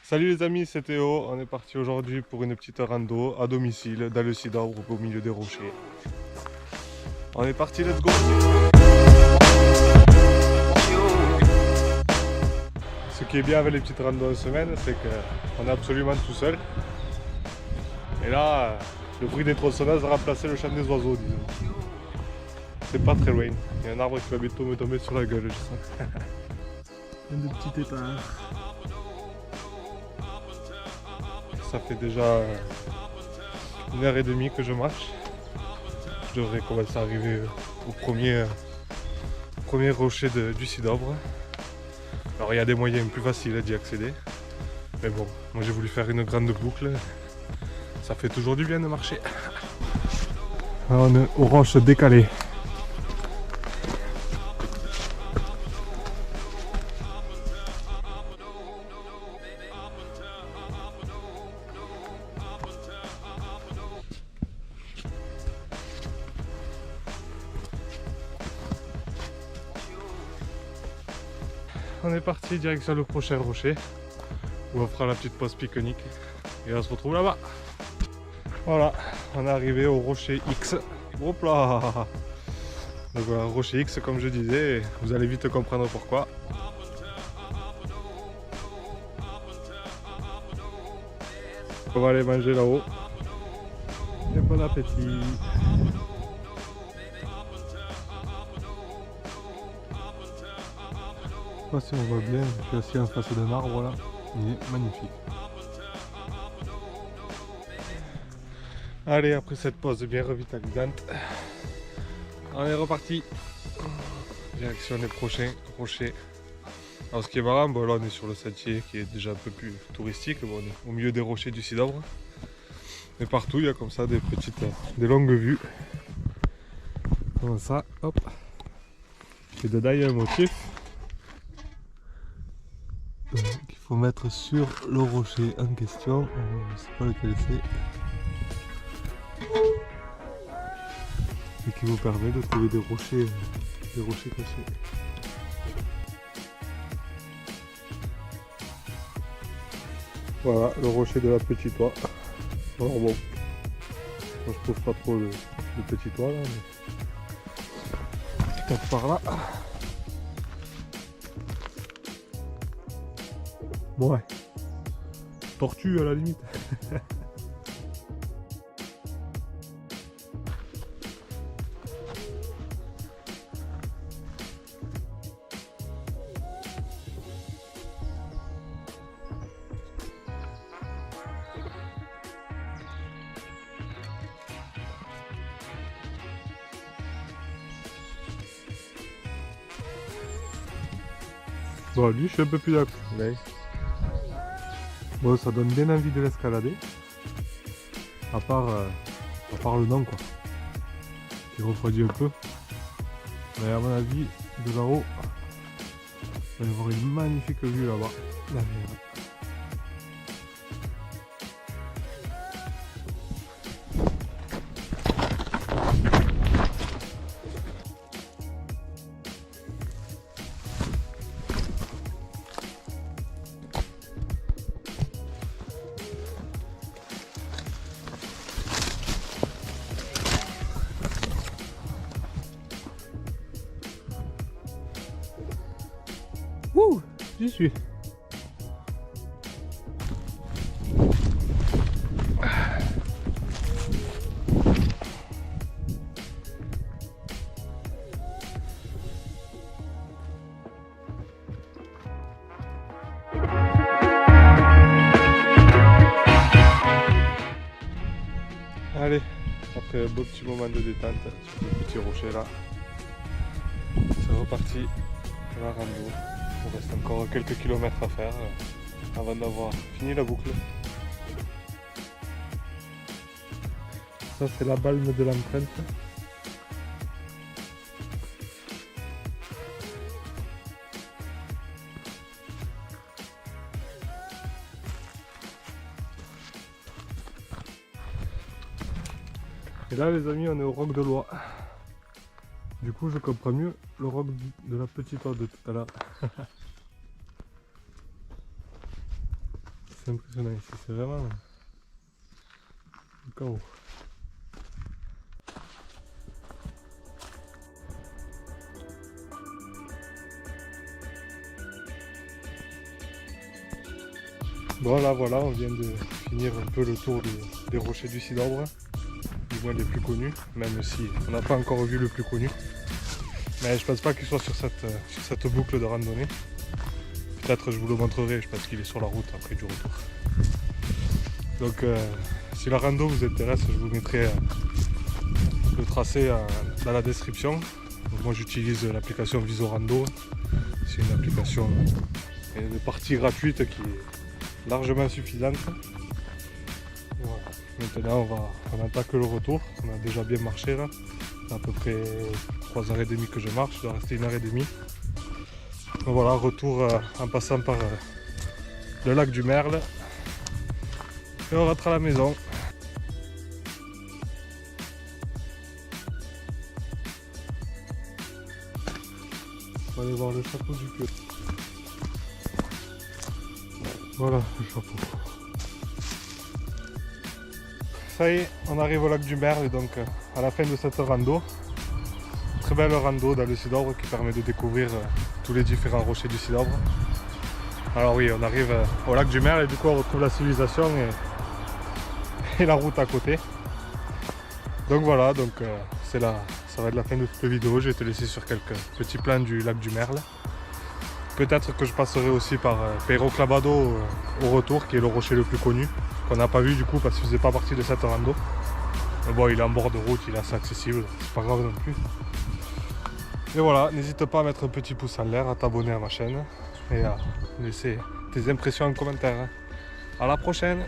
Salut les amis, c'est Théo. On est parti aujourd'hui pour une petite rando à domicile dans le Cidorbre au milieu des rochers. On est parti, let's go! Ce qui est bien avec les petites randos en semaine, c'est qu'on est absolument tout seul. Et là, le bruit des tronçonneuses a remplacé le chant des oiseaux, disons. C'est pas très loin. Il y a un arbre qui va bientôt me tomber sur la gueule, je sens. Un de petits épars. Ça fait déjà 1h30 que je marche. Je devrais commencer à arriver au premier rocher du Cidorbre. Alors il y a des moyens plus faciles d'y accéder. Mais bon, moi j'ai voulu faire une grande boucle. Ça fait toujours du bien de marcher. Alors, on est aux roches décalées. On est parti direction le prochain rocher où on fera la petite pause pique-nique et on se retrouve là-bas. Voilà, on est arrivé au rocher X. Hop là! Donc voilà, rocher X comme je disais, vous allez vite comprendre pourquoi. On va aller manger là-haut. Et bon appétit! Je sais pas si on voit bien, je suis assis en face d'un arbre là, il est magnifique. Allez, après cette pause bien revitalisante, on est reparti. Direction les prochains rochers. Alors ce qui est marrant, bon, là on est sur le sentier qui est déjà un peu plus touristique, bon, on est au milieu des rochers du Cidorbre. Mais partout il y a comme ça des longues vues. Comme ça, hop. Et dedans il y a un motif qu'il faut mettre sur le rocher en question. Je ne sais pas lequel c'est. Et qui vous permet de trouver des rochers cachés. Voilà, le rocher de la petite oie. Alors bon, moi je trouve pas trop le petit oie là, mais peut-être par là. Ouais, tortue à la limite. Bon, lui, je suis un peu plus d'accord. Ouais. Bon, ça donne bien envie de l'escalader. À part le nom, quoi. Qui refroidit un peu. Mais à mon avis, de là-haut, il va y avoir une magnifique vue là-bas. Derrière. Ouh, j'y suis. Allez, après un beau petit moment de détente sur le petit rocher là, c'est reparti à la rando. Il reste encore quelques kilomètres à faire avant d'avoir fini la boucle. Ça c'est la balme de l'empreinte. Et là les amis, on est au roc de Loie. Du coup je comprends mieux le roc de la petite oie de tout à l'heure. C'est impressionnant ici, c'est vraiment le chaos. Bon là voilà, on vient de finir un peu le tour des rochers du Cidobre, du moins les plus connus, même si on n'a pas encore vu le plus connu. Mais je pense pas qu'il soit sur cette boucle de randonnée. Peut-être je vous le montrerai, je pense qu'il est sur la route après du retour. Donc si la rando vous intéresse, je vous mettrai le tracé dans la description. Donc, moi j'utilise l'application Visorando. C'est une application de partie gratuite qui est largement suffisante. Voilà. Maintenant on attaque le retour. On a déjà bien marché là. C'est à peu près 3h30 que je marche, il doit rester 1h30. Donc voilà, retour en passant par le lac du Merle. Et on rentre à la maison. On va aller voir le chapeau du pieu. Voilà le chapeau. Ça y est, on arrive au lac du Merle, donc à la fin de cette rando. Très belle rando dans le Cidobre qui permet de découvrir tous les différents rochers du Cidobre. Alors oui, on arrive au lac du Merle et du coup on retrouve la civilisation et la route à côté. Donc voilà, donc ça va être la fin de cette vidéo. Je vais te laisser sur quelques petits plans du lac du Merle. Peut-être que je passerai aussi par Perro Clavado au retour, qui est le rocher le plus connu, qu'on n'a pas vu du coup parce qu'il faisait pas partie de cette rando. Mais bon, il est en bord de route, il est assez accessible, c'est pas grave non plus. Et voilà, n'hésite pas à mettre un petit pouce en l'air, à t'abonner à ma chaîne et à laisser tes impressions en commentaire. À la prochaine!